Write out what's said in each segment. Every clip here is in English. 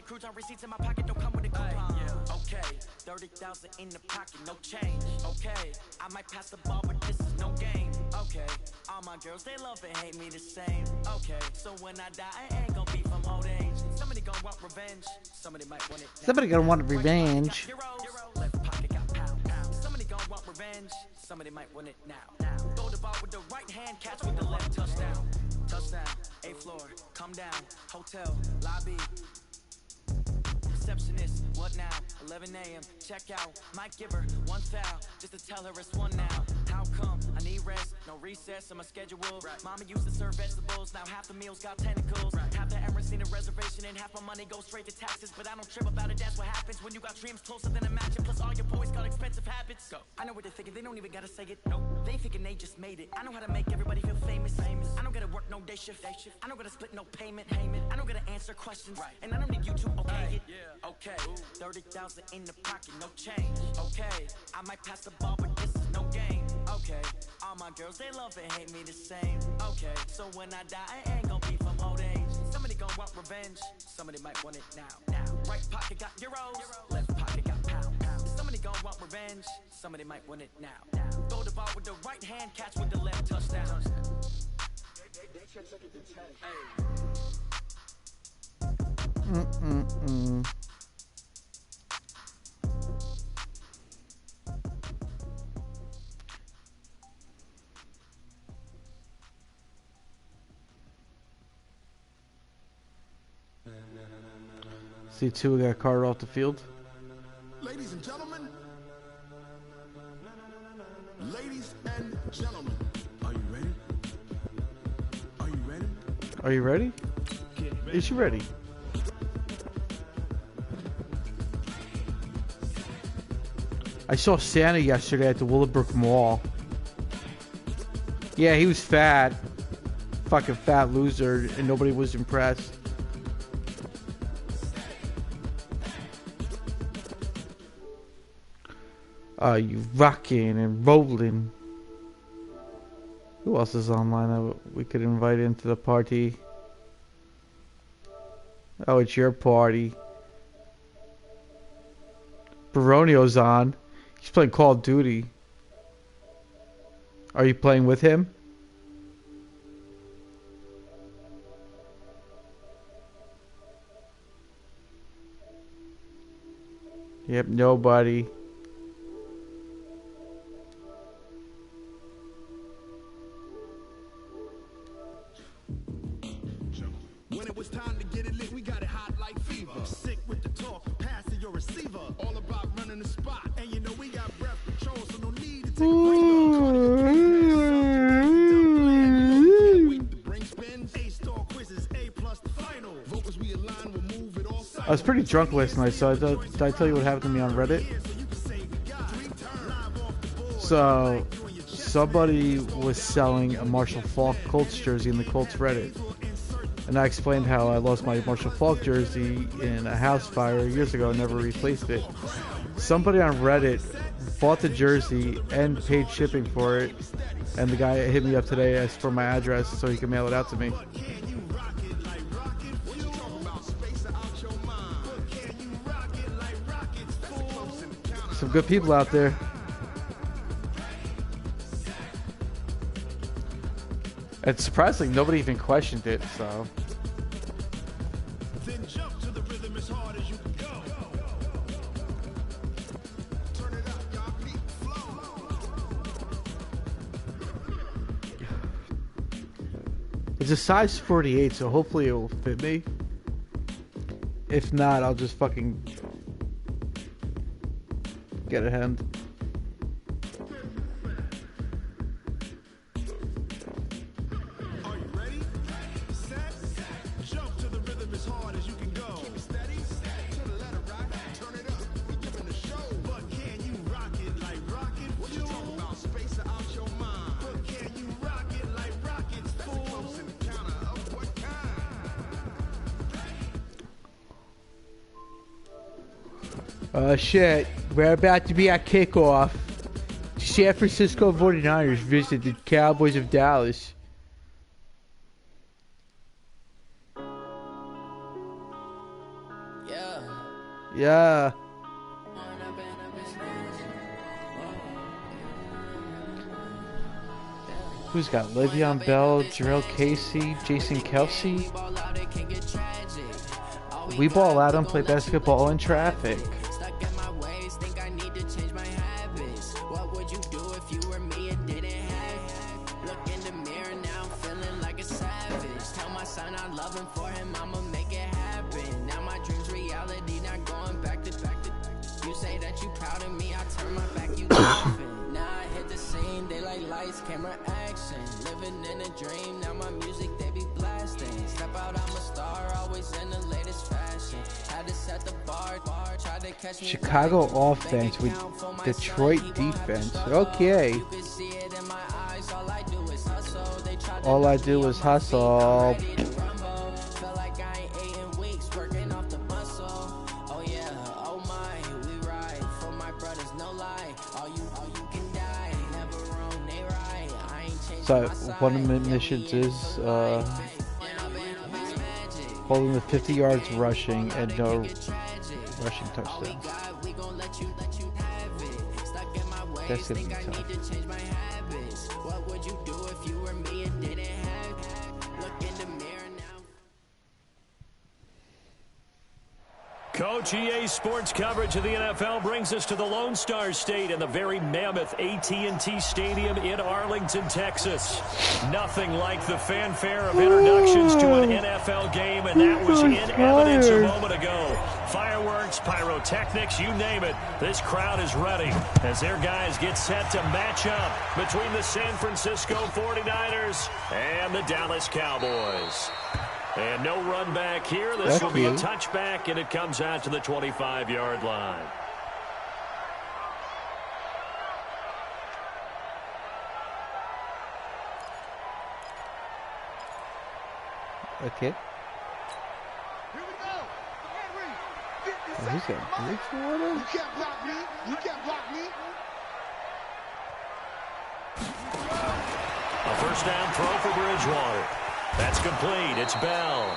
crouton receipts in my pocket don't come with a coupon. Okay, 30,000 in the pocket, no change. Okay, I might pass the ball, but this is no game. Okay, all my girls they love and hate me the same. Okay, so when I die, I ain't gonna be from old age. Somebody gonna want revenge. Somebody might want it. Somebody gonna want revenge. Left pocket got pound. Somebody gonna want revenge. Somebody might want it now. Throw the ball with the right hand, catch with the left. Touchdown. Touchdown. 8th floor. Come down. Hotel. Lobby. Receptionist. What now? 11 a.m. Check out. Might give her one foul just to tell her it's one now. How come? I need rest. No recess in my schedule. Mama used to serve vegetables. Now half the meals got tentacles. Half the errands need a reservation and half my money goes straight to taxes. But I don't trip about it. That's what happens when you got dreams closer than a match. And plus all your boys got expensive habits. Go. I know what they're thinking. They don't even gotta say it. Nope. They thinking they just made it. I know how to make everybody feel famous. I don't gotta work no day shift. I don't gotta split no payment. I don't gotta answer questions. And I don't need you to okay it. Okay. 30,000 in the pocket, no change. Okay. I might pass the ball, but this is no game. Okay. All my girls, they love and hate me the same. Okay. So when I die, I ain't gonna be from old age. Somebody gonna want revenge. Somebody might want it now. Right pocket got euros. Left pocket got pound. Somebody gonna want revenge. Somebody might want it now. Throw the ball with the right hand, catch with the left. Touchdown. C2 got carted off the field. Ladies and gentlemen, are you ready? Are you ready? Are you ready? Is she ready? I saw Santa yesterday at the Willowbrook Mall. Yeah, he was fat. Fucking fat loser, and nobody was impressed. You rocking and rolling. Who else is online that we could invite into the party? Oh, it's your party. Baronio's on. He's playing Call of Duty. Are you playing with him? Yep, nobody. When it was time to get it lit, we got it hot like fever. Sick with the talk, pass to your receiver. All about running the spot, and you know we got breath control, so no need to take a I was pretty drunk last night, so did I tell you what happened to me on Reddit? So, somebody was selling a Marshall Faulk Colts jersey in the Colts Reddit. And I explained how I lost my Marshall Faulk jersey in a house fire years ago and never replaced it. Somebody on Reddit bought the jersey and paid shipping for it. And the guy hit me up today, asked for my address so he can mail it out to me. Some good people out there. And surprisingly, nobody even questioned it, so. Then jump to the rhythm as hard as you can go. Turn it up, y'all beat flow. It's a size 48, so hopefully it will fit me. If not, I'll just fucking get a hand. Shit, we're about to be at kickoff. San Francisco 49ers visit the Cowboys of Dallas. Yeah. Yeah. Who's got Le'Veon Bell, Jarrell Casey, Jason Kelsey? We ball out and play basketball in traffic. Camera action, living in a dream. Now my music they be blasting. Step out, I'm a star, always in the latest fashion. Had to set the bar, try to catch me. Chicago offense with Detroit defense. Okay. All I do is hustle. So one of the missions is holding the 50 yards rushing and no rushing touchdowns. That's gonna be tough. Coach EA Sports coverage of the NFL brings us to the Lone Star State and the very mammoth AT&T Stadium in Arlington, Texas. Nothing like the fanfare of introductions to an NFL game, and that was in evidence a moment ago. Fireworks, pyrotechnics, you name it. This crowd is ready as their guys get set to match up between the San Francisco 49ers and the Dallas Cowboys. And no run back here. This will be a touchback, and it comes out to the 25-yard line. Okay. Here we go. Oh, he's got Bridgewater. You can't block me. You can't block me. A first down throw for Bridgewater. That's complete. It's Bell.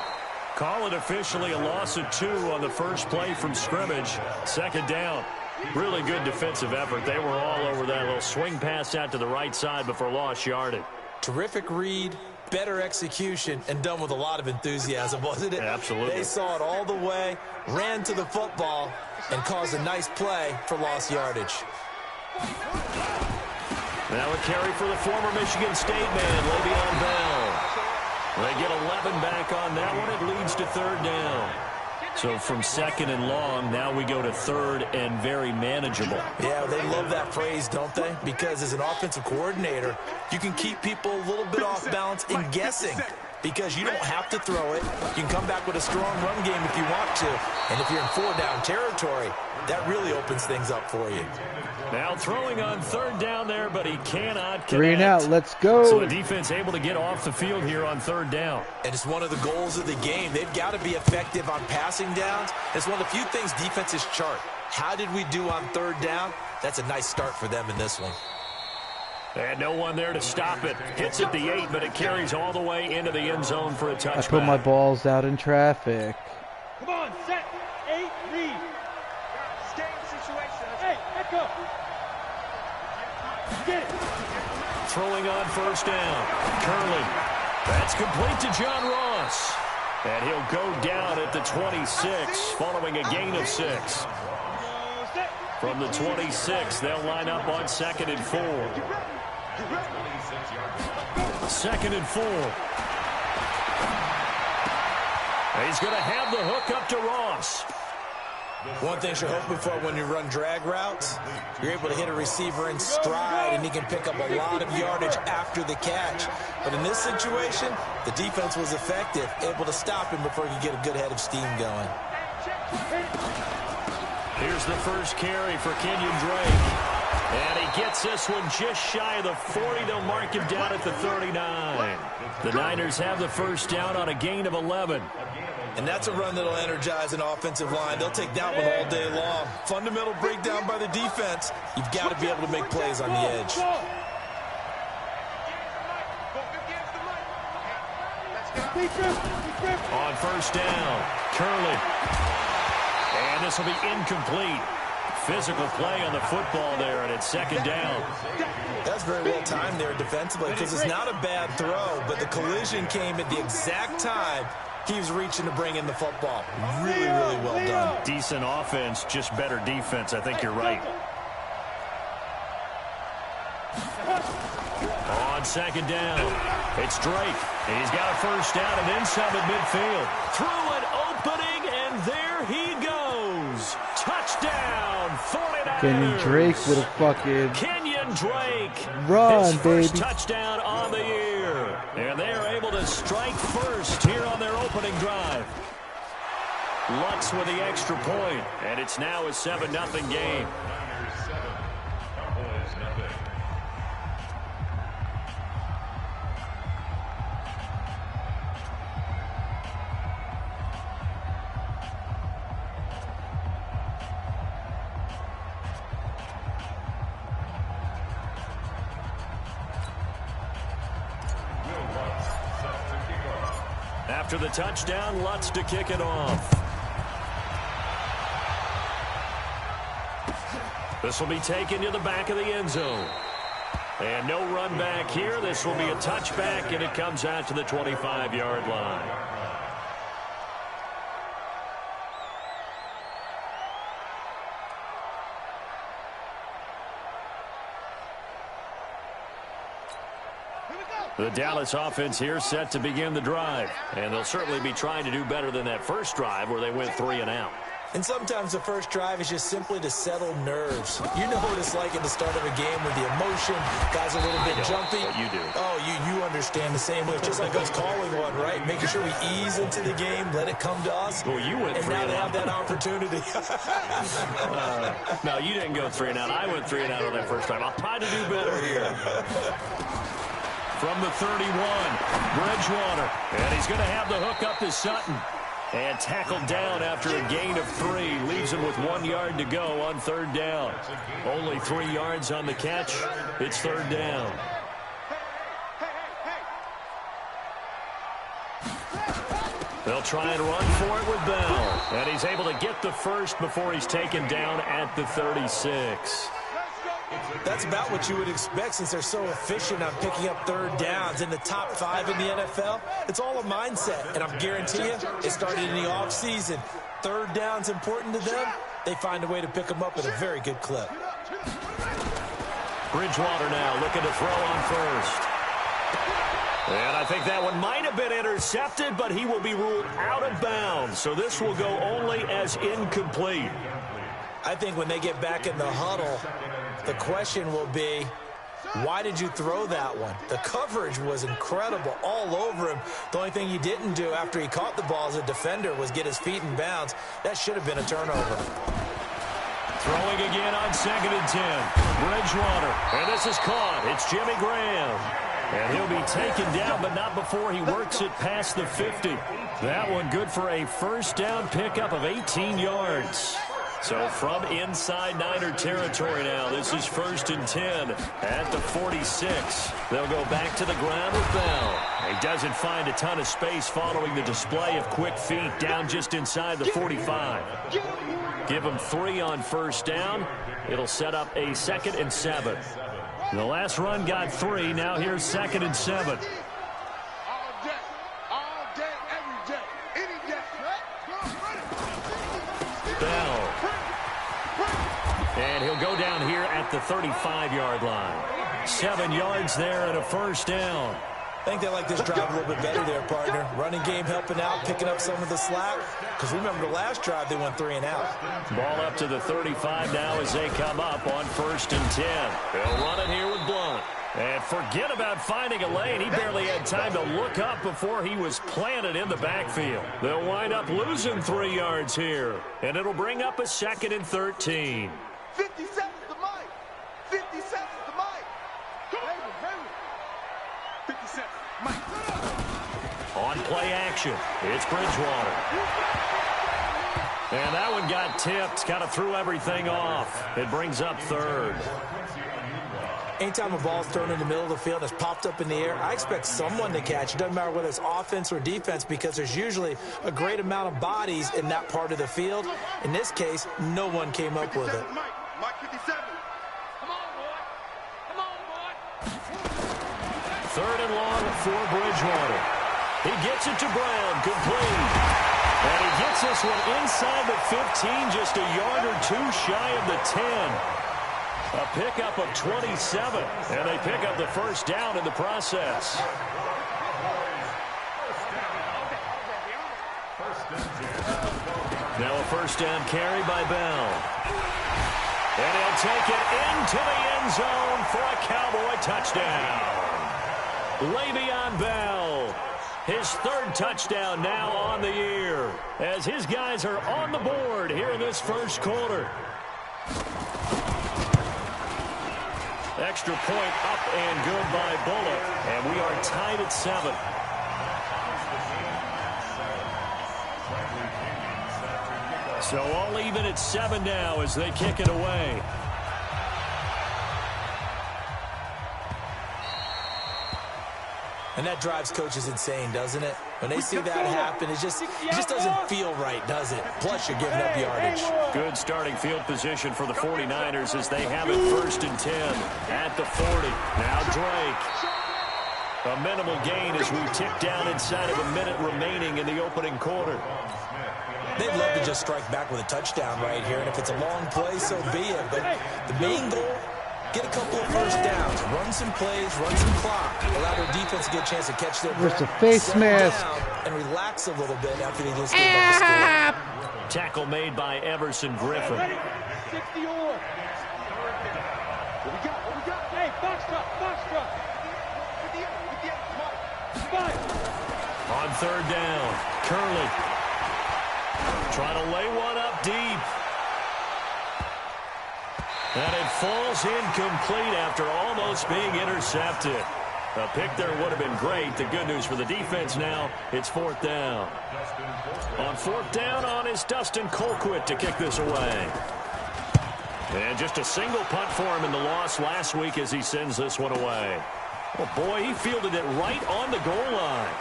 Call it officially a loss of 2 on the first play from scrimmage. Second down. Really good defensive effort. They were all over that little swing pass out to the right side before lost yardage. Terrific read, better execution, and done with a lot of enthusiasm, wasn't it? Absolutely. They saw it all the way, ran to the football, and caused a nice play for lost yardage. Now a carry for the former Michigan State man, Le'Veon Bell. They get 11 back on that one. It leads to third down. So from second and long, now we go to third and very manageable. Yeah, they love that phrase, don't they? Because as an offensive coordinator, you can keep people a little bit off balance and guessing. Because you don't have to throw it. You can come back with a strong run game if you want to. And if you're in 4-down territory, that really opens things up for you. Now throwing on third down there, but he cannot connect. 3 and out. Let's go. So the defense able to get off the field here on third down. And it's one of the goals of the game. They've got to be effective on passing downs. It's one of the few things defenses chart. How did we do on third down? That's a nice start for them in this one. And no one there to stop it. Hits at the 8, but it carries all the way into the end zone for a touchback. I put my balls out in traffic. Come on, set, 8, read. Game situation. Hey, let go. Get it. Throwing on first down. Curley. That's complete to John Ross. And he'll go down at the 26, following a gain of 6. From the 26, they'll line up on 2nd and 4. 2nd and 4. He's going to have the hook up to Ross. One thing you're hoping for when you run drag routes, you're able to hit a receiver in stride, and he can pick up a lot of yardage after the catch. But in this situation, the defense was effective, able to stop him before he could get a good head of steam going. Here's the first carry for Kenyon Drake. And he gets this one just shy of the 40. They'll mark him down at the 39. The Niners have the first down on a gain of 11. And that's a run that'll energize an offensive line. They'll take that one all day long. Fundamental breakdown by the defense. You've got to be able to make plays on the edge. On first down, Curley. And this will be incomplete. Physical play on the football there, and it's 2nd down. That's very well timed there defensively, because it's not a bad throw, but the collision came at the exact time he was reaching to bring in the football. Really, really well done. Decent offense, just better defense. I think you're right. On 2nd down, it's Drake. He's got a 1st down and then some at midfield. Through an opening, and there he goes. Touchdown, 49ers. Kenyon Drake with a fucking Kenyon Drake. Run, his first baby. touchdown on the year. And they are able to strike first here on their opening drive. Lutz with the extra point, and it's now a 7-0 game. After the touchdown, Lutz to kick it off. This will be taken to the back of the end zone. And no run back here. This will be a touchback, and it comes out to the 25-yard line. The Dallas offense here set to begin the drive. And they'll certainly be trying to do better than that first drive where they went 3 and out. And sometimes the first drive is just simply to settle nerves. You know what it's like at the start of a game with the emotion. Guys are a little bit jumpy. But you do. Oh, you understand the same way. It's just like us calling one, right? Making sure we ease into the game, let it come to us. Well, you went 3 and now and they out. have that opportunity. No, you didn't go 3 and out. I went 3 and out on that first time. I'll try to do better here. From the 31, Bridgewater. And he's going to have the hook up to Sutton. And tackled down after a gain of 3. Leaves him with 1 yard to go on 3rd down. Only 3 yards on the catch. It's 3rd down. They'll try and run for it with Bell. And he's able to get the first before he's taken down at the 36. That's about what you would expect since they're so efficient on picking up 3rd downs in the top 5 in the NFL. It's all a mindset, and I'm guarantee you it started in the offseason. 3rd down's important to them. They find a way to pick them up at a very good clip. Bridgewater now looking to throw on first. And I think that one might have been intercepted, but he will be ruled out of bounds. So this will go only as incomplete. I think when they get back in the huddle, the question will be, why did you throw that one? The coverage was incredible all over him. The only thing he didn't do after he caught the ball as a defender was get his feet in bounds. That should have been a turnover. Throwing again on 2nd and 10. Bridgewater. And this is caught. It's Jimmy Graham. And he'll be taken down, but not before he works it past the 50. That one good for a 1st down pickup of 18 yards. So from inside Niner territory now, this is 1st and 10 at the 46. They'll go back to the ground with Bell. He doesn't find a ton of space following the display of quick feet down just inside the 45. Give him 3 on 1st down. It'll set up a 2nd and 7. The last run got 3. Now here's 2nd and 7. Bell. And he'll go down here at the 35-yard line. 7 yards there and a 1st down. I think they like this drive a little bit better there, partner. Running game helping out, picking up some of the slack. Because remember the last drive, they went 3 and out. Ball up to the 35 now as they come up on 1st and 10. They'll run it here with Blount. And forget about finding a lane. He barely had time to look up before he was planted in the backfield. They'll wind up losing 3 yards here. And it'll bring up a 2nd and 13. 50 seconds to Mike. 50 seconds to Mike. Come on. 50 seconds. Mike. On play action, it's Bridgewater. And that one got tipped. Kind of threw everything off. It brings up 3rd. Anytime a ball's thrown in the middle of the field and it's popped up in the air, I expect someone to catch. It doesn't matter whether it's offense or defense because there's usually a great amount of bodies in that part of the field. In this case, no one came up with it. Mike 57. Come on, boy. Come on, boy. 3rd and long for Bridgewater. He gets it to Brown, complete. And he gets this one inside the 15, just a yard or two shy of the 10. A pickup of 27, and they pick up the first down in the process. Now a first down carry by Bell. And he'll take it into the end zone for a Cowboy touchdown. Le'Veon Bell, his 3rd touchdown now on the year, as his guys are on the board here in this first quarter. Extra point up and good by Bullock, and we are tied at 7. So all even at 7 now as they kick it away. And that drives coaches insane, doesn't it? When they see that happen, it just doesn't feel right, does it? Plus, you're giving up yardage. Good starting field position for the 49ers as they have it 1st and 10 at the 40. Now Drake. A minimal gain as we tick down inside of a minute remaining in the opening quarter. They'd love to just strike back with a touchdown right here, and if it's a long play, so be it. But the main goal, get a couple of first downs, run some plays, run some clock, allow their defense to get a chance to catch their breath. There's a face mask. And relax a little bit after they just gave up the score. Tackle made by Everson Griffin. 60 or. What we got? Hey, box truck. On 3rd down, Curley trying to lay one up deep. And it falls incomplete after almost being intercepted. A pick there would have been great. The good news for the defense now, it's 4th down. On 4th down on is Dustin Colquitt to kick this away. And just a single punt for him in the loss last week as he sends this one away. Oh boy, he fielded it right on the goal line.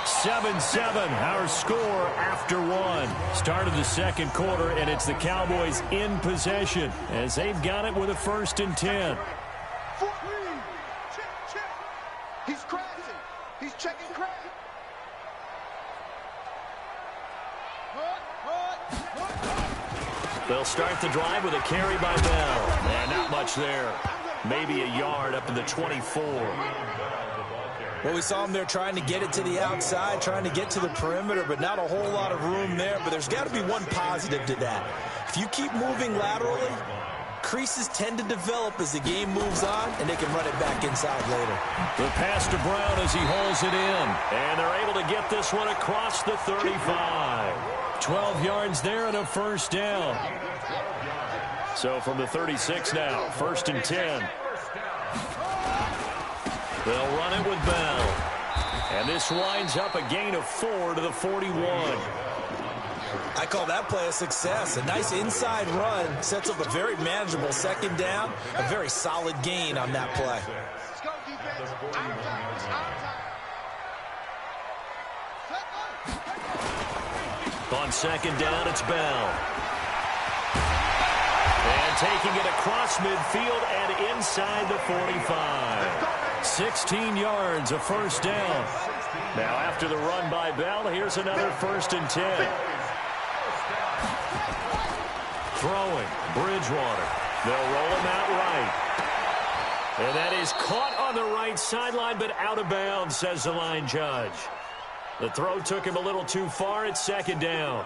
7-7, our score after 1. Start of the 2nd quarter, and it's the Cowboys in possession as they've got it with a 1st and 10. Check. He's crashing. He's checking crash. They'll start the drive with a carry by Bell. And not much there. Maybe a yard up to the 24. Well, we saw him there trying to get it to the outside, trying to get to the perimeter, but not a whole lot of room there. But there's got to be one positive to that. If you keep moving laterally, creases tend to develop as the game moves on, and they can run it back inside later. The pass to Brown as he holds it in. And they're able to get this one across the 35. 12 yards there and a first down. So from the 36 now, 1st and 10. They'll run it with Bell. And this winds up a gain of 4 to the 41. I call that play a success. A nice inside run sets up a very manageable 2nd down. A very solid gain on that play. Let's go, defense. It's our time. On 2nd down, it's Bell. And taking it across midfield and inside the 45. 16 yards, a first down. Now after the run by Bell, here's another 1st and 10. Throwing, Bridgewater. They'll roll him out right. And that is caught on the right sideline, but out of bounds, says the line judge. The throw took him a little too far. It's 2nd down.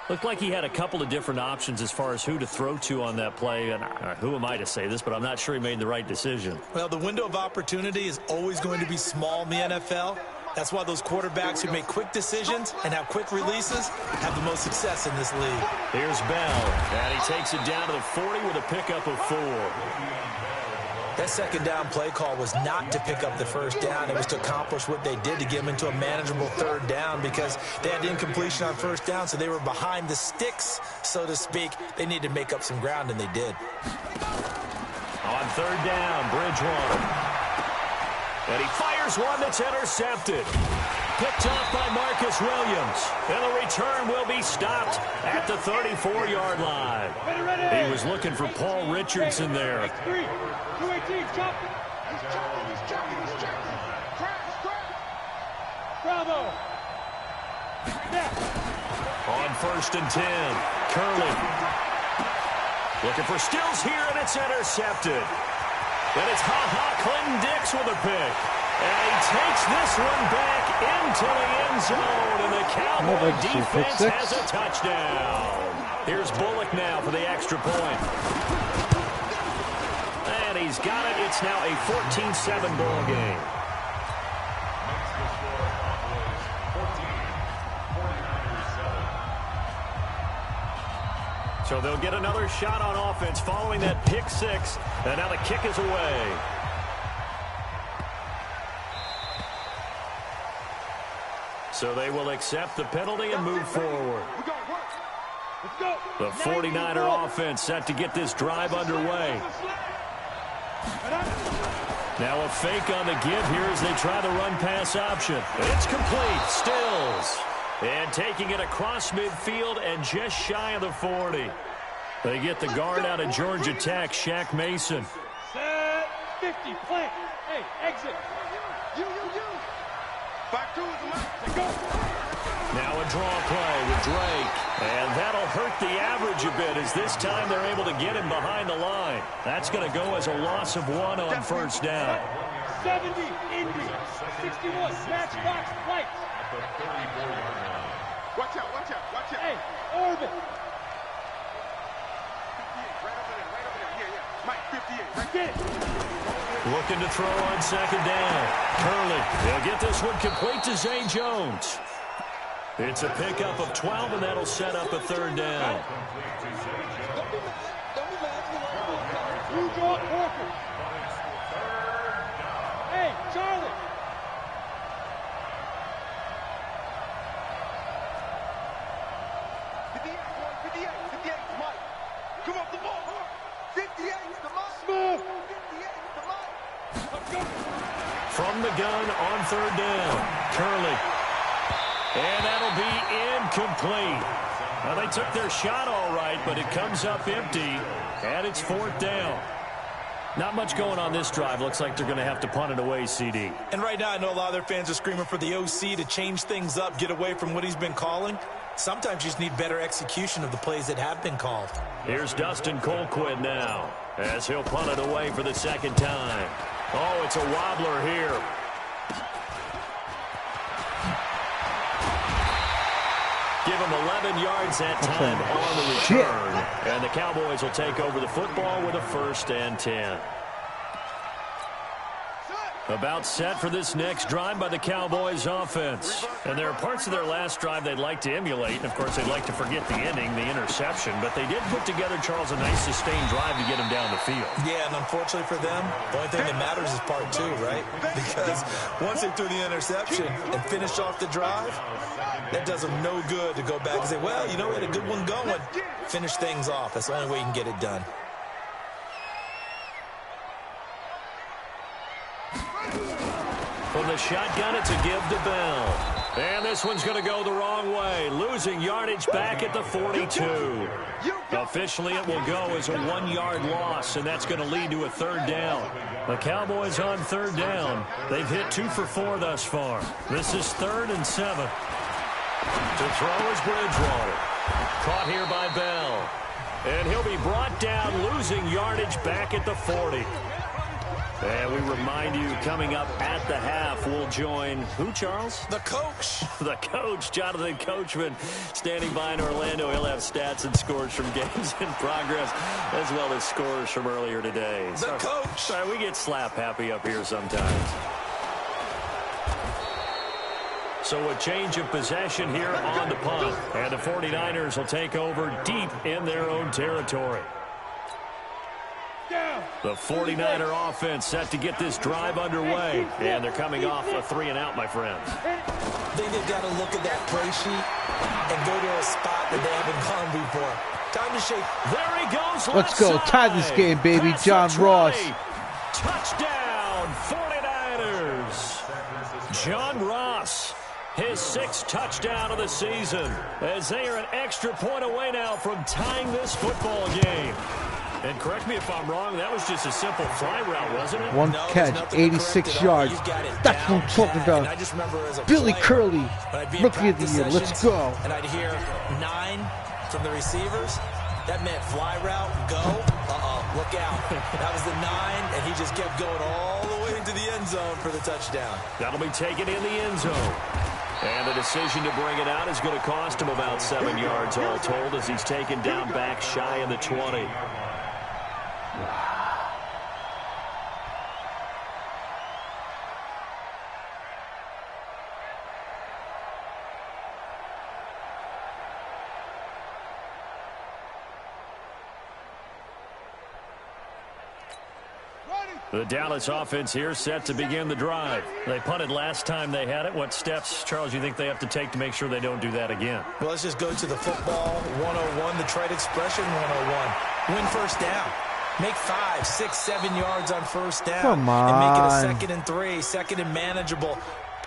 Looked like he had a couple of different options as far as who to throw to on that play. And who am I to say this, but I'm not sure he made the right decision. Well, the window of opportunity is always going to be small in the NFL. That's why those quarterbacks who make quick decisions and have quick releases have the most success in this league. Here's Bell, and he takes it down to the 40 with a pickup of 4. That second down play call was not to pick up the first down. It was to accomplish what they did to get them into a manageable third down because they had incompletion on first down, so they were behind the sticks, so to speak. They needed to make up some ground, and they did. On third down, Bridgewater. And he fires one that's intercepted. Picked off by Marcus Williams. And the return will be stopped at the 34-yard line. He was looking for Paul Richardson there. 218, jump. Bravo. On first and 10, Curley. Looking for Stills here, and it's intercepted. And it's Clinton Dix with a pick. And he takes this one back into the end zone. And the Cowboy defense has a touchdown. Here's Bullock now for the extra point. And he's got it. It's now a 14-7 ball game. So they'll get another shot on offense following that pick six. And now the kick is away. So they will accept the penalty and move forward. The 49er offense set to get this drive underway. Now a fake on the give here as they try the run-pass option. It's complete. Stills. And taking it across midfield and just shy of the 40. They get the guard out of Georgia Tech, Shaq Mason. Set 50, plant. Hey, exit. You. Back to the go. Now a draw play with Drake. And that'll hurt the average a bit as this time they're able to get him behind the line. That's going to go as a loss of 1 on first down. 70, Indy. 61, matchbox flight. Watch out. Hey, orbit. 58, right over there. Yeah. Mike, 58, right there. Looking to throw on second down. Curley, they'll get this one complete to Zay Jones. It's a pickup of 12, and that'll set up a third down. You draw Corker. Hey, Charlie. From the gun on third down, Curley. And that'll be incomplete. Now, they took their shot all right, but it comes up empty, and it's fourth down. Not much going on this drive. Looks like they're going to have to punt it away, CD. And right now, I know a lot of their fans are screaming for the OC to change things up, get away from what he's been calling. Sometimes you just need better execution of the plays that have been called. Here's Dustin Colquitt now, as he'll punt it away for the second time. Oh, it's a wobbler here. Give him 11 yards that time on the return. And the Cowboys will take over the football with a 1st and 10. About set for this next drive by the Cowboys offense. And there are parts of their last drive they'd like to emulate. And, of course, they'd like to forget the ending, the interception. But they did put together, Charles, a nice sustained drive to get him down the field. Yeah, and unfortunately for them, the only thing that matters is part 2, right? Because once they threw the interception and finished off the drive, that does them no good to go back and say, well, you know, we had a good one going. Finish things off. That's the only way you can get it done. From the shotgun, it's a give to Bell. And this one's going to go the wrong way. Losing yardage back at the 42. Officially, it will go as a 1-yard loss, and that's going to lead to a third down. The Cowboys on third down. They've hit 2 for 4 thus far. This is 3rd and 7. To throw is Bridgewater. Caught here by Bell. And he'll be brought down, losing yardage back at the 40. And we remind you, coming up at the half, we'll join who, Charles? The coach. The coach, Jonathan Coachman, standing by in Orlando. He'll have stats and scores from games in progress, as well as scores from earlier today. The coach. Sorry, we get slap happy up here sometimes. So a change of possession here on the punt. And the 49ers will take over deep in their own territory. Down. The 49er offense set to get this drive underway. And they're coming off a 3-and-out, my friends. I think they've got to look at that play sheet and go to a spot that they haven't gone before. Time to shake. There he goes. Let's go. Tie this game, baby. John Ross. Touchdown, 49ers. John Ross, his 6th touchdown of the season, as they are an extra point away now from tying this football game. And correct me if I'm wrong, that was just a simple fly route, wasn't it? One catch, 86 yards. That's what I'm talking about. Billy Curley, Rookie of the Year. Let's go. And I'd hear 9 from the receivers. That meant fly route, go. Look out. That was the 9, and he just kept going all the way into the end zone for the touchdown. That'll be taken in the end zone. And the decision to bring it out is going to cost him about 7 yards all told, as he's taken down back shy of the 20. The Dallas offense here set to begin the drive. They punted last time they had it. What steps, Charles, you think they have to take to make sure they don't do that again? Well, let's just go to the football 101, the trade expression 101. Win first down. Make 5, 6, 7 yards on first down. Come on. And make it a 2nd and 3, 2nd and manageable.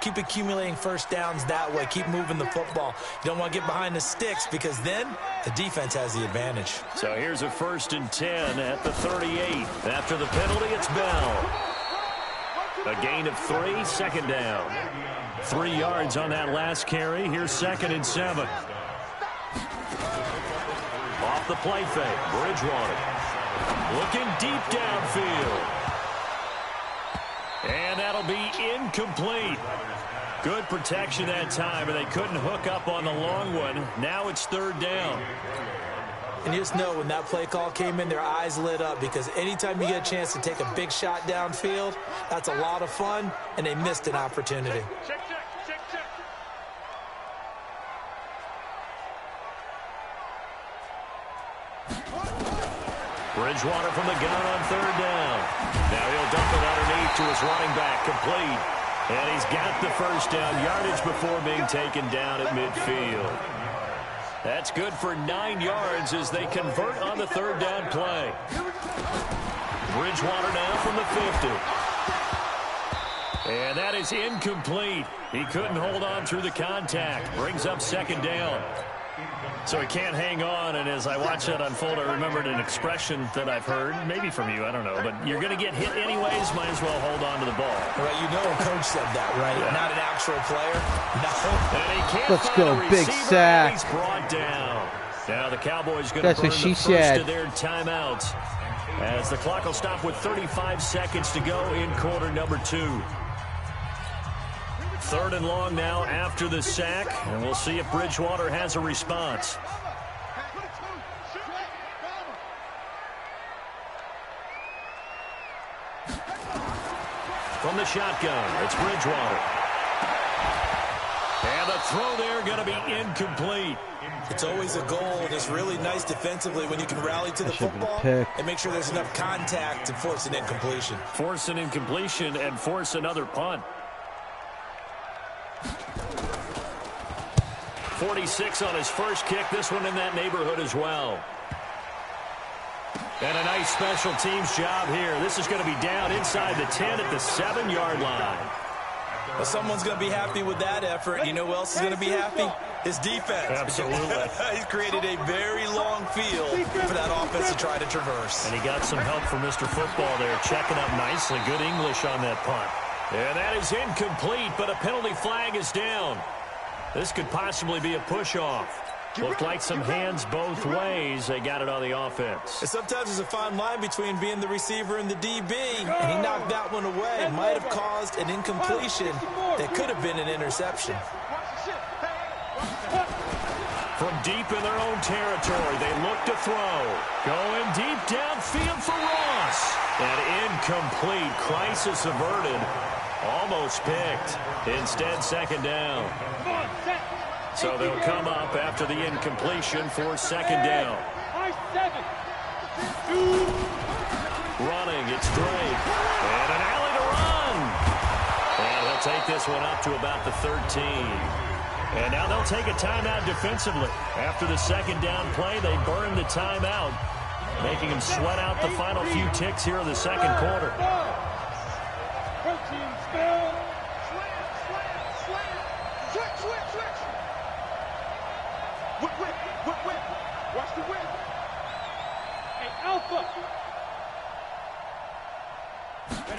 Keep accumulating first downs that way. Keep moving the football. You don't want to get behind the sticks because then the defense has the advantage. So here's a 1st and 10 at the 38. After the penalty, it's Bell. A gain of 3, 2nd down. 3 yards on that last carry. Here's 2nd and 7. Off the play fake, Bridgewater. Looking deep downfield. And that'll be incomplete. Good protection that time, and they couldn't hook up on the long one. Now it's 3rd down. And you just know when that play call came in, their eyes lit up, because anytime you get a chance to take a big shot downfield, that's a lot of fun, and they missed an opportunity. Check. Bridgewater from the gun on 3rd down. Now he'll dump it underneath to his running back, complete. And he's got the 1st down yardage before being taken down at midfield. That's good for 9 yards as they convert on the 3rd down play. Bridgewater now from the 50. And that is incomplete. He couldn't hold on through the contact. Brings up 2nd down. So he can't hang on, and as I watch that unfold, I remembered an expression that I've heard, maybe from you, I don't know, but you're going to get hit anyways, might as well hold on to the ball. Right, you know a coach said that, right? Yeah. Not an actual player. No. And he can't Let's find go, a big receiver, sack. He's brought down. Now the Cowboys going to That's burn what she the 1st said. of their timeouts, as the clock will stop with 35 seconds to go in quarter number 2. 3rd and long now after the sack, and we'll see if Bridgewater has a response. From the shotgun, it's Bridgewater. And the throw there going to be incomplete. It's always a goal, and it's really nice defensively when you can rally to the football and make sure there's enough contact to force an incompletion. Force an incompletion and force another punt. 46 on his first kick. This one in that neighborhood as well. And a nice special teams job here. This is going to be down inside the 10 at the 7-yard line. Well, someone's going to be happy with that effort. You know who else is going to be happy? His defense. Absolutely. He's created a very long field for that offense to try to traverse. And he got some help from Mr. Football there, checking up nicely. Good English on that punt. And that is incomplete, but a penalty flag is down. This could possibly be a push-off. Looked like some hands both ways. They got it on the offense. And sometimes there's a fine line between being the receiver and the DB, and he knocked that one away. Might have caused an incompletion that could have been an interception. From deep in their own territory, they look to throw. Going deep downfield for Ross. That incomplete. Crisis averted. Almost picked. Instead, 2nd down. So they'll come up after the incompletion for 2nd down. Running, it's Drake. And an alley to run. And he'll take this one up to about the 13. And now they'll take a timeout defensively. After the second down play, they burn the timeout, making him sweat out the final few ticks here in the second quarter. Watch the whip. Hey, Alpha.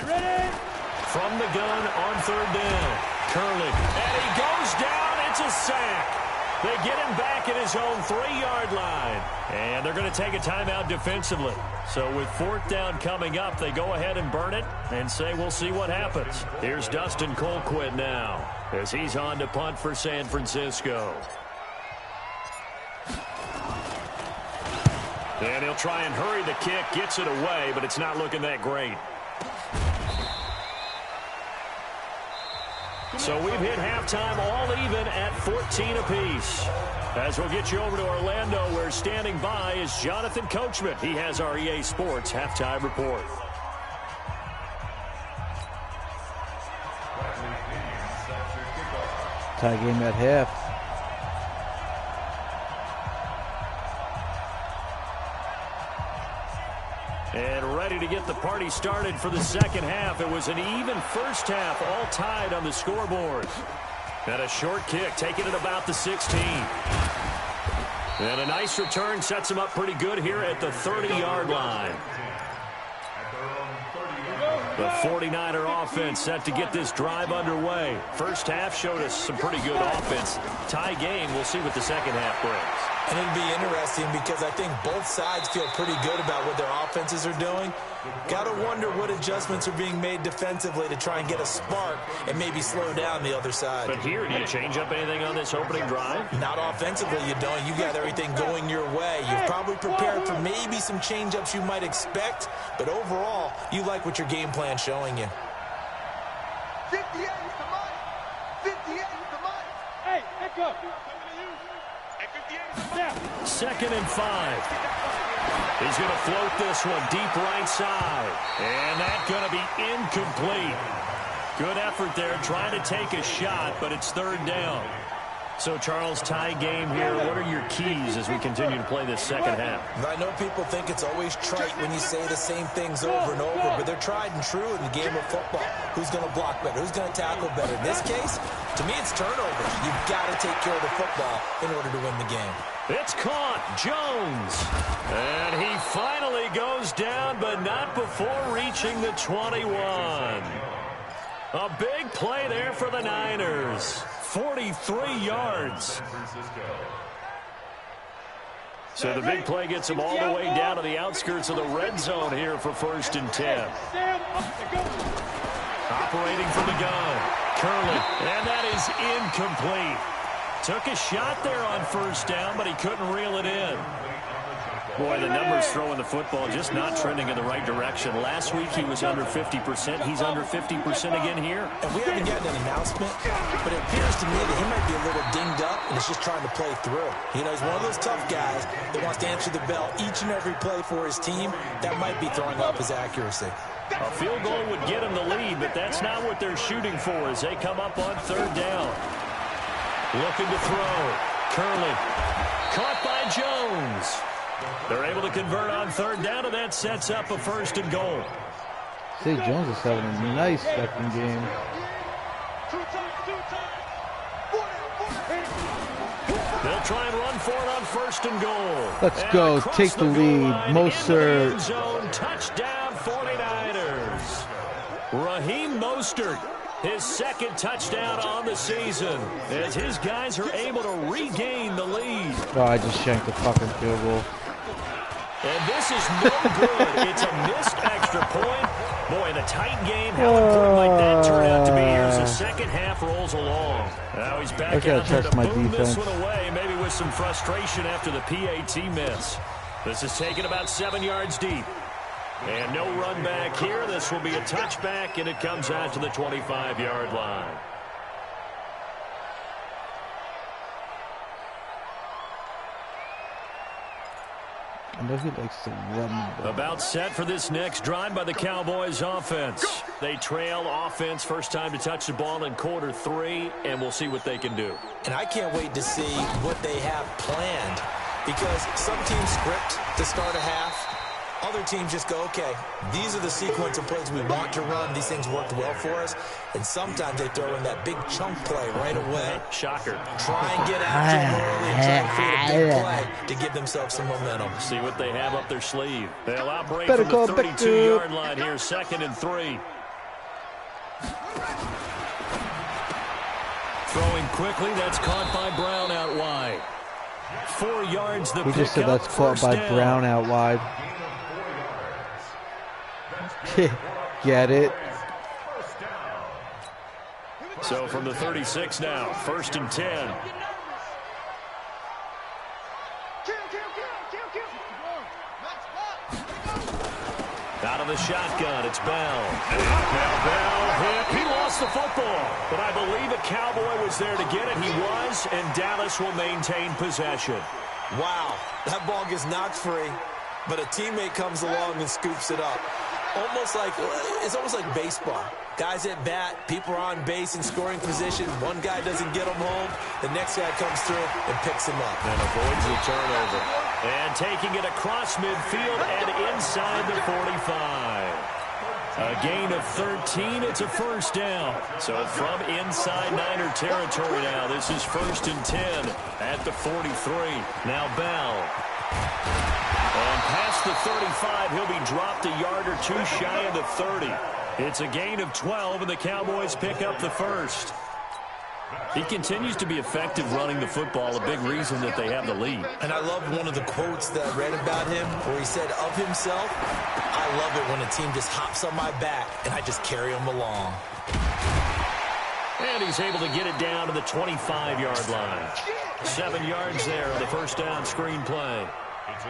Ready? From the gun on third down. Curley. And he goes down. It's a sack. They get him back at his own 3-yard line. And they're going to take a timeout defensively. So with fourth down coming up, they go ahead and burn it and say we'll see what happens. Here's Dustin Colquitt now as he's on to punt for San Francisco. And he'll try and hurry the kick, gets it away, but it's not looking that great. So we've hit halftime all even at 14 apiece. As we'll get you over to Orlando, where standing by is Jonathan Coachman. He has our EA Sports halftime report. Tie game at half. And ready to get the party started for the second half. It was an even first half, all tied on the scoreboard. And a short kick, taking it about the 16. And a nice return sets him up pretty good here at the 30-yard line. The 49er offense set to get this drive underway. First half showed us some pretty good offense. Tie game, we'll see what the second half brings. And it'll be interesting because I think both sides feel pretty good about what their offenses are doing. Got to wonder what adjustments are being made defensively to try and get a spark and maybe slow down the other side. But here, do you change up anything on this opening drive? Not offensively, you don't. You got everything going your way. You've probably prepared for maybe some change-ups you might expect, but overall, you like what your game plan's showing you. 58 is the money. 58 is the money. Hey, echo. Second and 5. He's going to float this one deep right side. And that's going to be incomplete. Good effort there trying to take a shot, but it's third down. So, Charles, tie game here. What are your keys as we continue to play this second half? I know people think it's always trite when you say the same things over and over, but they're tried and true in the game of football. Who's going to block better? Who's going to tackle better? In this case, to me, it's turnovers. You've got to take care of the football in order to win the game. It's caught. Jones. And he finally goes down, but not before reaching the 21. A big play there for the Niners. 43 yards. So the big play gets him all the way down to the outskirts of the red zone here for 1st and 10. Operating from the gun. Curley. And that is incomplete. Took a shot there on first down, but he couldn't reel it in. Boy, the numbers throwing the football just not trending in the right direction. Last week he was under 50%. He's under 50% again here. And we haven't gotten an announcement, but it appears to me that he might be a little dinged up and is just trying to play through. You know, he's one of those tough guys that wants to answer the bell each and every play for his team. That might be throwing off his accuracy. A field goal would get him the lead, but that's not what they're shooting for as they come up on third down. Looking to throw. Curley. Caught by Jones. They're able to convert on third down, and that sets up a 1st and goal. Zay Jones is having a nice second game. They'll try and run for it on 1st and goal. Let's go. Take the lead. Mostert. Zone, touchdown 49ers. Raheem Mostert. His second touchdown on the season as his guys are able to regain the lead. Oh, I just shanked the fucking field goal. And this is no good. It's a missed extra point. Boy, in a tight game, how important might that turn out to be here as the second half rolls along. Now he's back out there to boom this one away, maybe with some frustration after the PAT miss. This is taken about 7 yards deep. And no run back here. This will be a touchback, and it comes out to the 25-yard line. I know he likes to run. About set for this next drive by the Cowboys offense. They trail offense first time to touch the ball in quarter 3, and we'll see what they can do. And I can't wait to see what they have planned, because some teams script to start a half. Other teams just go, okay, these are the sequence of plays we want to run. These things worked well for us. And sometimes they throw in that big chunk play right away. Shocker. Try and get after them early and try and create a big play to give themselves some momentum. See what they have up their sleeve. They'll operate Better from the call back 32-yard line here, 2nd and 3. Throwing quickly, that's caught by Brown out wide. 4 yards the We pick just said up, that's caught first by down. Brown out wide. Get it? So from the 36 now, 1st and 10. Out of the shotgun, it's Bell. Now Bell hit. He lost the football, but I believe a Cowboy was there to get it. He was, and Dallas will maintain possession. Wow, that ball gets knocked free, but a teammate comes along and scoops it up. It's almost like baseball. Guys at bat, people are on base in scoring position. One guy doesn't get them home. The next guy comes through and picks him up. And avoids the turnover. And taking it across midfield and inside the 45. A gain of 13. It's a first down. So from inside Niner territory now, this is 1st and 10 at the 43. Now Bell. And past the 35, he'll be dropped a yard or two shy of the 30. It's a gain of 12, and the Cowboys pick up the first. He continues to be effective running the football, a big reason that they have the lead. And I love one of the quotes that I read about him where he said of himself, I love it when a team just hops on my back and I just carry them along. And he's able to get it down to the 25-yard line. 7 yards there on the first down screen play.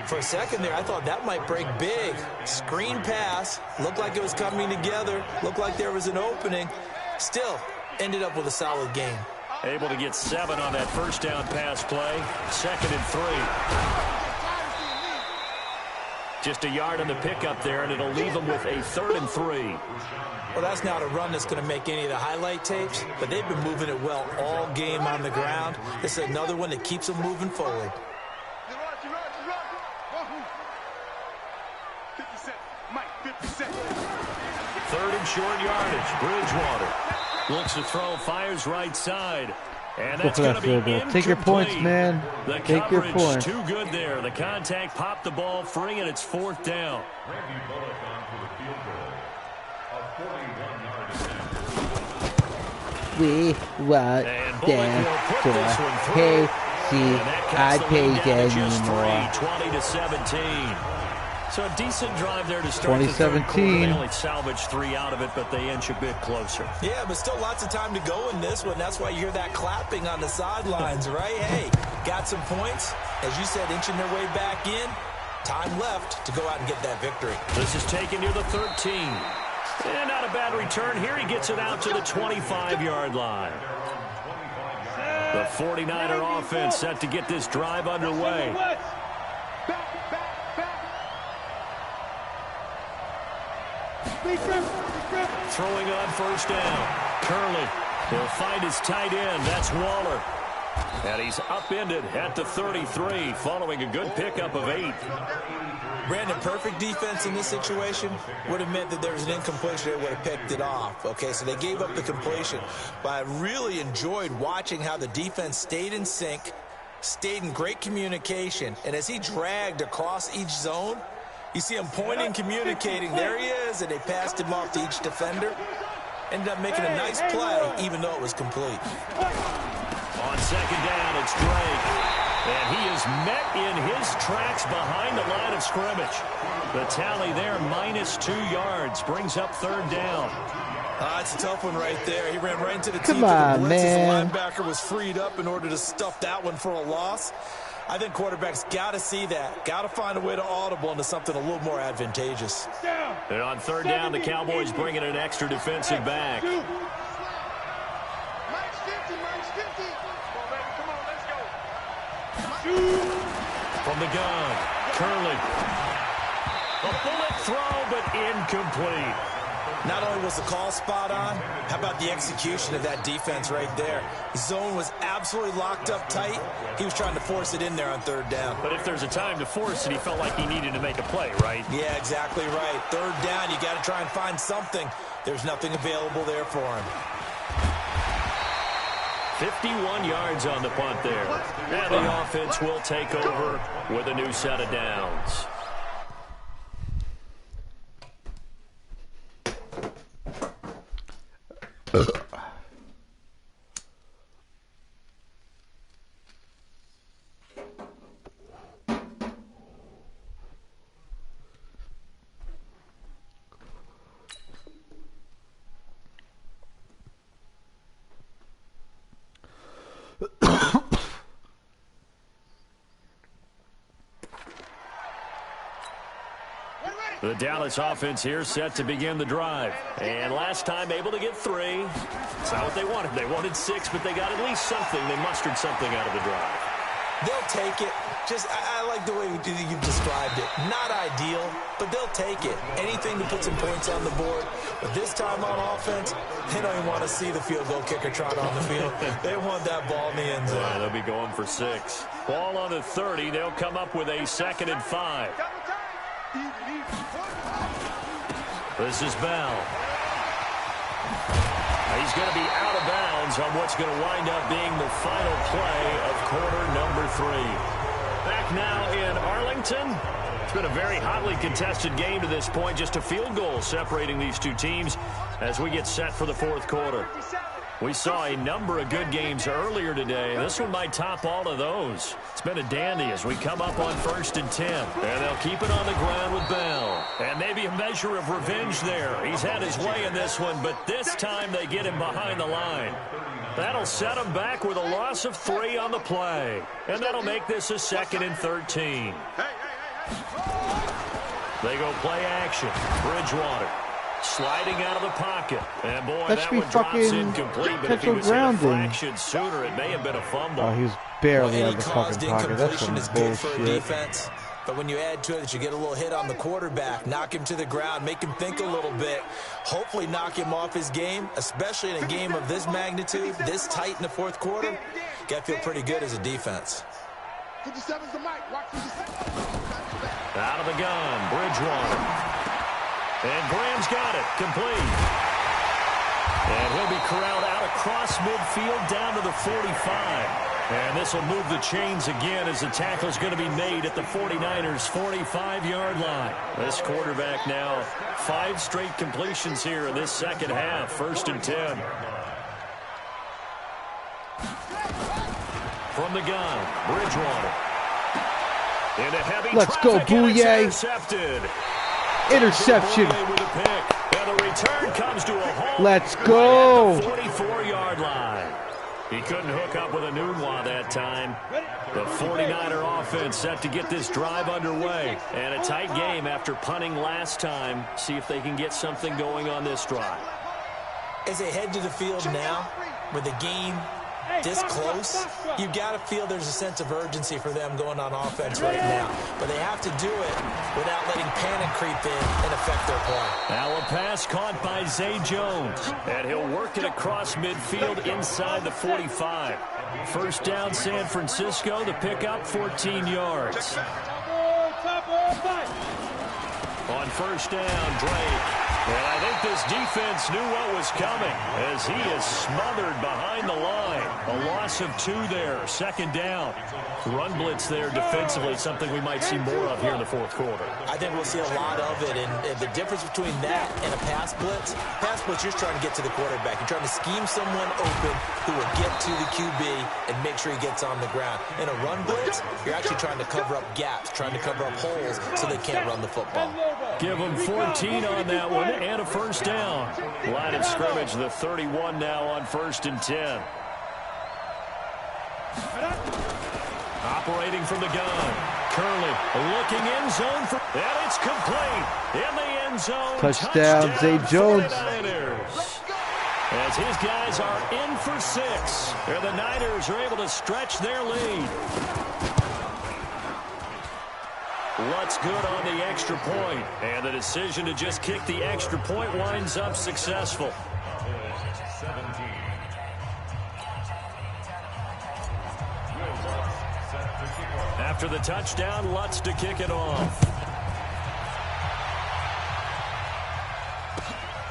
For a second there, I thought that might break big. Screen pass. Looked like it was coming together. Looked like there was an opening. Still, ended up with a solid game. Able to get 7 on that first down pass play. 2nd and 3. Just a yard on the pickup there, and it'll leave them with a 3rd and 3. Well, that's not a run that's going to make any of the highlight tapes, but they've been moving it well all game on the ground. This is another one that keeps them moving forward. 3rd and short yardage. Bridgewater looks to throw, fires right side. And that's going to be incomplete. Take your points, man. The Take your coverage points. too good there. The contact popped the ball free, and it's 4th down. We want And them Bullock will put this one to through. pay And that I cuts the lead pay down to just anymore. 20-17. So a decent drive there to start the third quarter. 2017. They only salvaged 3 out of it, but they inch a bit closer. Yeah, but still lots of time to go in this one. That's why you hear that clapping on the sidelines, right? Hey, got some points. As you said, inching their way back in. Time left to go out and get that victory. This is taken near the 13. And not a bad return here. He gets it out to the 25-yard line. The 49er offense set to get this drive underway. Throwing on first down. Curley will find his tight end. That's Waller. And he's upended at the 33 following a good pickup of 8. Brandon, perfect defense in this situation would have meant that there was an incompletion. They would have picked it off. Okay, so they gave up the completion. But I really enjoyed watching how the defense stayed in sync, stayed in great communication. And as he dragged across each zone, you see him pointing, communicating. There he is, and they passed him off to each defender. Ended up making a nice play, even though it was complete. On second down, it's Drake. And he is met in his tracks behind the line of scrimmage. The tally there, -2 yards, brings up 3rd down. It's a tough one right there. He ran right into the Come teeth of on, the blitz as man. the linebacker was freed up in order to stuff that one for a loss. I think quarterbacks got to see that. Got to find a way to audible into something a little more advantageous. And on 3rd down, the Cowboys bring in an extra defensive back. From the gun, Curley. A bullet throw, but incomplete. Not only was the call spot on, how about the execution of that defense right there? The zone was absolutely locked up tight. He was trying to force it in there on third down. But if there's a time to force it, he felt like he needed to make a play, right? Yeah, exactly right. Third down, you got to try and find something. There's nothing available there for him. 51 yards on the punt there. And the offense will take over with a new set of downs. The Dallas offense here set to begin the drive. And last time able to get 3. It's not what they wanted. They wanted 6, but they got at least something. They mustered something out of the drive. They'll take it. Just, I like the way you've described it. Not ideal, but they'll take it. Anything to put some points on the board. But this time on offense, they don't even want to see the field goal kicker trot on the field. They want that ball in the end zone. They'll be going for 6. Ball on the 30. They'll come up with a 2nd and 5. This is Bell. He's going to be out of bounds on what's going to wind up being the final play of quarter number 3. Back now in Arlington. It's been a very hotly contested game to this point. Just a field goal separating these two teams as we get set for the 4th quarter. We saw a number of good games earlier today. This one might top all of those. It's been a dandy as we come up on 1st and 10. And they'll keep it on the ground with Bell. And maybe a measure of revenge there. He's had his way in this one, but this time they get him behind the line. That'll set him back with a loss of 3 on the play. And that'll make this a 2nd and 13. They go play action. Bridgewater. Sliding out of the pocket. And boy, that one drops incomplete. But if he was in a fraction sooner, it may have been a fumble. Oh, he was barely out of the fucking pocket. That's some is good for a bullshit. defense. But when you add to it that you get a little hit on the quarterback, knock him to the ground, make him think a little bit, hopefully knock him off his game, especially in a game of this magnitude, this tight in the 4th quarter, got to feel pretty good as a defense. 57's the mic. Watch 57. Out of the gun, Bridgewater. And Graham's got it, complete. And he'll be corralled out across midfield down to the 45. And this will move the chains again as the tackle's going to be made at the 49ers' 45-yard line. This quarterback now 5 straight completions here in this second half. 1st and 10. From the gun, Bridgewater. In a heavy Let's go, Booyay. Intercepted. Interception. With a pick. And the return comes to a home. Let's go. Right at the 44-yard line. He couldn't hook up with a Nunwa that time. The 49er offense set to get this drive underway. And a tight game after punting last time. See if they can get something going on this drive. As they head to the field now, with the game this close, you've got to feel there's a sense of urgency for them going on offense right now. But they have to do it without letting panic creep in and affect their play. Now a pass caught by Zay Jones. And he'll work it across midfield inside the 45. 1st down San Francisco. The pickup 14 yards. On 1st down, Drake. And I think this defense knew what was coming as he is smothered behind the line. A loss of 2 there. 2nd down. Run blitz there defensively, something we might see more of here in the 4th quarter. I think we'll see a lot of it. And the difference between that and a pass blitz, you're just trying to get to the quarterback. You're trying to scheme someone open who will get to the QB and make sure he gets on the ground. In a run blitz, you're actually trying to cover up gaps, trying to cover up holes so they can't run the football. Give them 14 on that one and a 1st down. Line of scrimmage, the 31 now on 1st and 10. Operating from the gun. Curley looking end zone for, and it's complete in the end zone. Touchdown, Zay Jones. As his guys are in for 6, and the Niners are able to stretch their lead. Lutz good on the extra point, and the decision to just kick the extra point winds up successful. After the touchdown, Lutz to kick it off.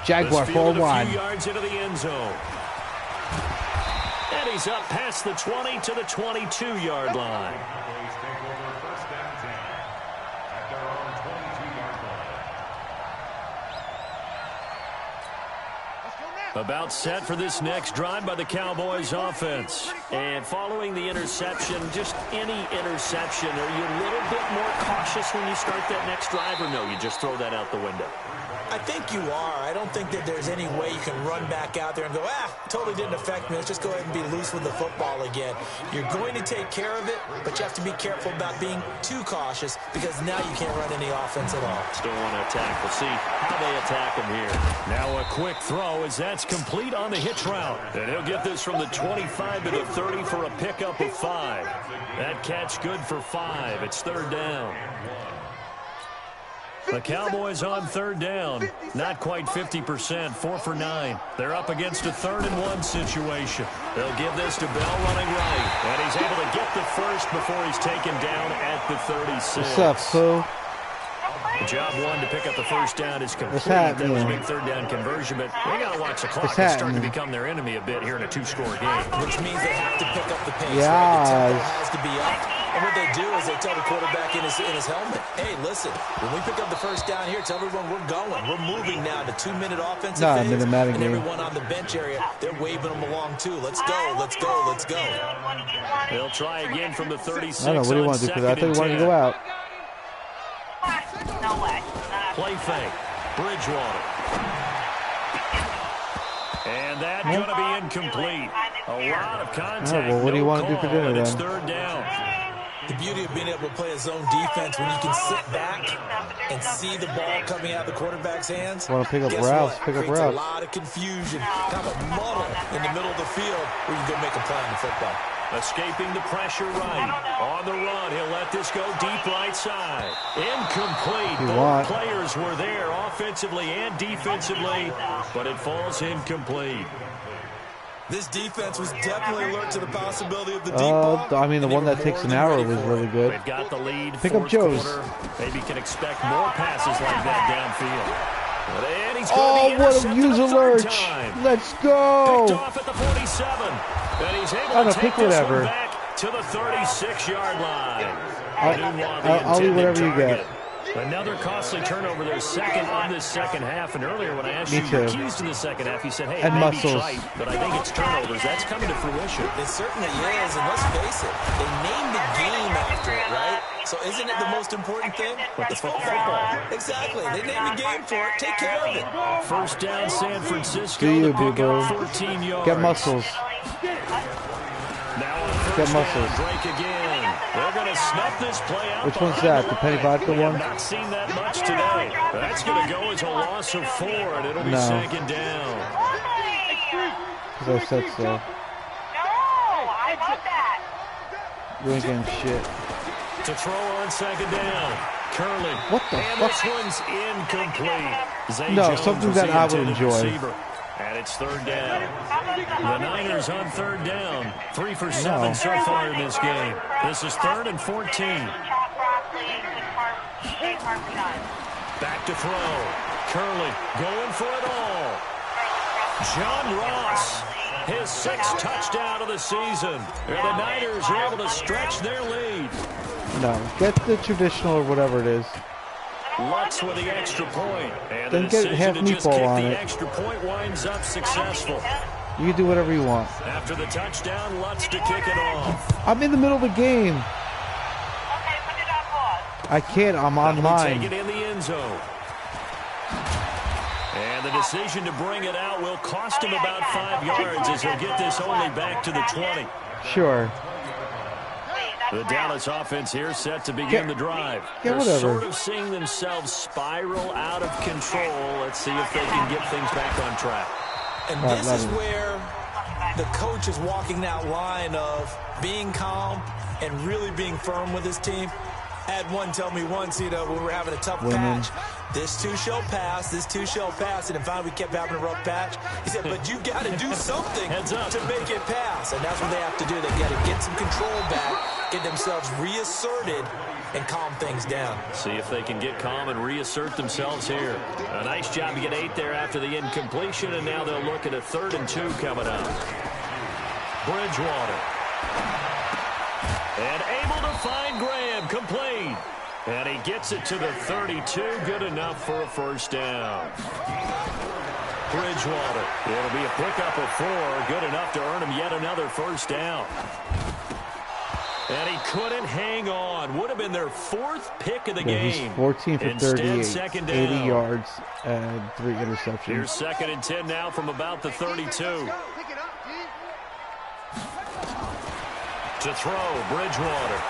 Jaguar 4-1. A few yards into the end zone. And he's up past the 20 to the 22-yard line. About set for this next drive by the Cowboys offense. And following the interception, just any interception, are you a little bit more cautious when you start that next drive, or no, you just throw that out the window? I think you are. I don't think that there's any way you can run back out there and go, totally didn't affect me. Let's just go ahead and be loose with the football again. You're going to take care of it, but you have to be careful about being too cautious because now you can't run any offense at all. Still want to attack. We'll see how they attack him here. Now a quick throw as that's complete on the hitch route. And he'll get this from the 25 to the 30 for a pickup of 5. That catch good for 5. It's third down. The Cowboys on third down. Not quite 50%, 4 for 9. They're up against a 3rd and 1 situation. They'll give this to Bell running right. And he's able to get the first before he's taken down at the 36. What's up, Foo? Job 1 to pick up the first down is complete. That was a big third down conversion, but they got to watch the clock. It's starting to become their enemy a bit here in a 2-score game. Which means they have to pick up the pace. Yeah. Right? The tempo has to be up. And what they do is they tell the quarterback in his helmet, hey, listen, when we pick up the first down here, tell everyone we're going. We're moving now to 2-minute offensive phase. Madden and game. Everyone on the bench area, they're waving them along too. Let's go, let's go, let's go. They'll try again from the 36. I don't know. What do you want to do for that? I thought you wanted to go out. No way. Play fake. Bridgewater. And that's going to be incomplete. A lot of contact. Right, well, what do you want to do for dinner, it's then? third down. The beauty of being able to play a zone defense when you can sit back and see the ball coming out of the quarterback's hands. Want to pick up Guess routes? what? Pick up Creates routes. a lot of confusion, kind of a muddle in the middle of the field where you can go make a play on the football. Escaping the pressure right. On the run, he'll let this go deep right side. Incomplete. Both players were there offensively and defensively, but it falls incomplete. This defense was definitely alert to the possibility of the deep ball. I mean, the one that takes an hour was really good. They've got the lead. Pick up Joe's. Maybe can expect more passes like that downfield. And he's what a user lurch. Let's go. Picked off at the 47. And he's able to take this one back to the 36-yard line. I'll eat whatever you get. Another costly turnover, their second on this second half. And earlier when I asked you your keys to the second half, you said, hey, it may be trite, but I think it's turnovers. That's coming to fruition. It certainly is, and let's face it, they named the game after it, right? So isn't it the most important thing? It's football. Exactly. They named the game for it. Take care of it. First down, San Francisco. Do you, to pick boo-boo. up 14 yards. Get muscles. Now on first down, Drake again. They're going to snuff this play out. Which one's that? The Penny Vodka one? Not seen that much today. That's going to go as a loss of 4, and it'll be second down. Because I said so. No, I love that. You ain't getting shit. To throw on second down. Curley. What the and fuck? This one's incomplete. Zay No, Jones something that I would enjoy. Receiver. And it's third down. The Niners on third down. 3 for 7 so far in this game. This is 3rd and 14. Back to throw. Curley going for it all. John Ross, his 6th touchdown of the season. And the Niners are able to stretch their lead. No, get the traditional or whatever it is. Lutz with the extra point. And then the get decision half to just meatball kick on the it. extra point winds up successful. You can do whatever you want. After the touchdown, Lutz to kick it off. I'm in the middle of the game. I can't. I'm online. Take it in the end zone. And the decision to bring it out will cost him about 5 yards as he'll get this only back to the 20. Sure. The Dallas offense here set to begin the drive. They're whatever. sort of seeing themselves spiral out of control. Let's see if they can get things back on track. And this is where the coach is walking that line of being calm and really being firm with his team. I had one tell me once, when we were having a tough patch, this too shall pass, this too shall pass, and then finally we kept having a rough patch. He said, but you got to do something to make it pass, and that's what they have to do. They got to get some control back, get themselves reasserted, and calm things down. See if they can get calm and reassert themselves here. A nice job to get 8 there after the incompletion, and now they'll look at a 3rd and 2 coming up. Bridgewater. And able to find Graham, complete. And he gets it to the 32, good enough for a first down. Bridgewater, it'll be a pickup of 4, good enough to earn him yet another first down. And he couldn't hang on. Would have been their 4th pick of the game. He's 14 for 38, second down. 80 yards, and 3 interceptions. Here's 2nd and 10 now from about the 32. To throw, Bridgewater.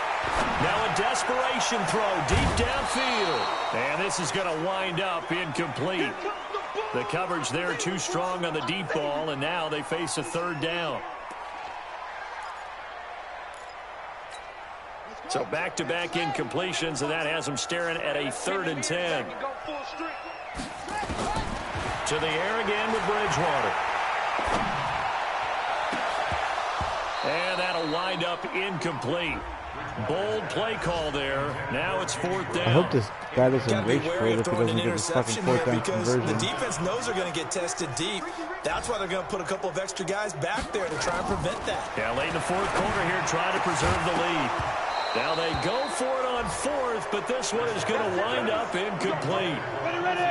Now a desperation throw deep downfield. And this is going to wind up incomplete. The coverage there too strong on the deep ball, and now they face a 3rd down. So back-to-back incompletions, and that has them staring at a 3rd and 10. To the air again with Bridgewater. And that'll wind up incomplete. Bold play call there. Now it's 4th down. I hope this guy doesn't reach for it if he doesn't get his fucking 4th down conversion. The defense knows they're going to get tested deep. That's why they're going to put a couple of extra guys back there to try and prevent that. Yeah, late in the 4th quarter here, trying to preserve the lead. Now they go for it on 4th, but this one is going to wind up incomplete.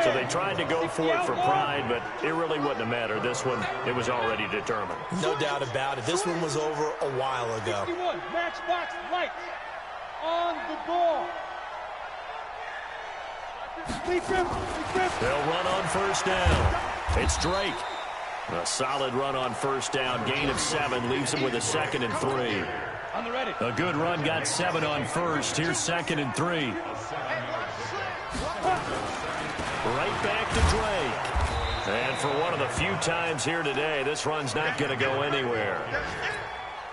So they tried to go for it for pride, but it really wouldn't have mattered. This one, it was already determined. No doubt about it. This one was over a while ago. 51, matchbox light on the ball. They'll run on first down. It's Drake. A solid run on first down. Gain of 7 leaves him with a 2nd and 3. A good run got 7 on first. Here's 2nd and 3. Right back to Drake. And for one of the few times here today, this run's not going to go anywhere.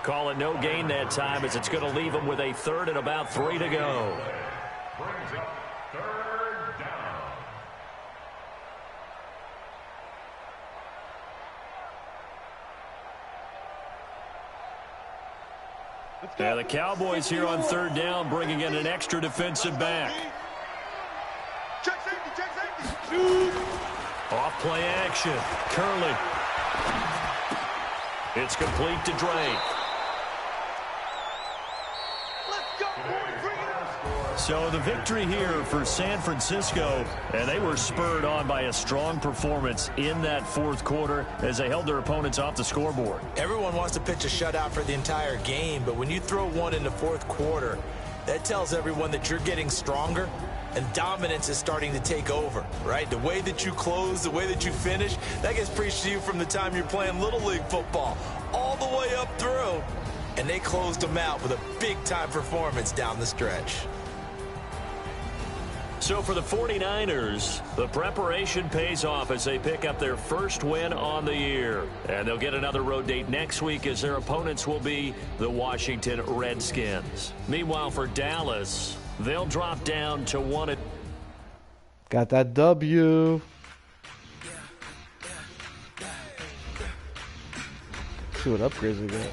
Call it no gain that time, as it's going to leave him with a 3rd and about 3 to go. Now the Cowboys here on 3rd down, bringing in an extra defensive back. Check safety. Off play action. Curley. It's complete to Drake. So the victory here for San Francisco, and they were spurred on by a strong performance in that 4th quarter as they held their opponents off the scoreboard. Everyone wants to pitch a shutout for the entire game, but when you throw one in the 4th quarter, that tells everyone that you're getting stronger and dominance is starting to take over, right? The way that you close, the way that you finish, that gets preached to you from the time you're playing Little League football all the way up through, and they closed them out with a big-time performance down the stretch. So for the 49ers, the preparation pays off as they pick up their first win on the year. And they'll get another road date next week as their opponents will be the Washington Redskins. Meanwhile, for Dallas, they'll drop down to 1. Got that W. See what upgrades we got.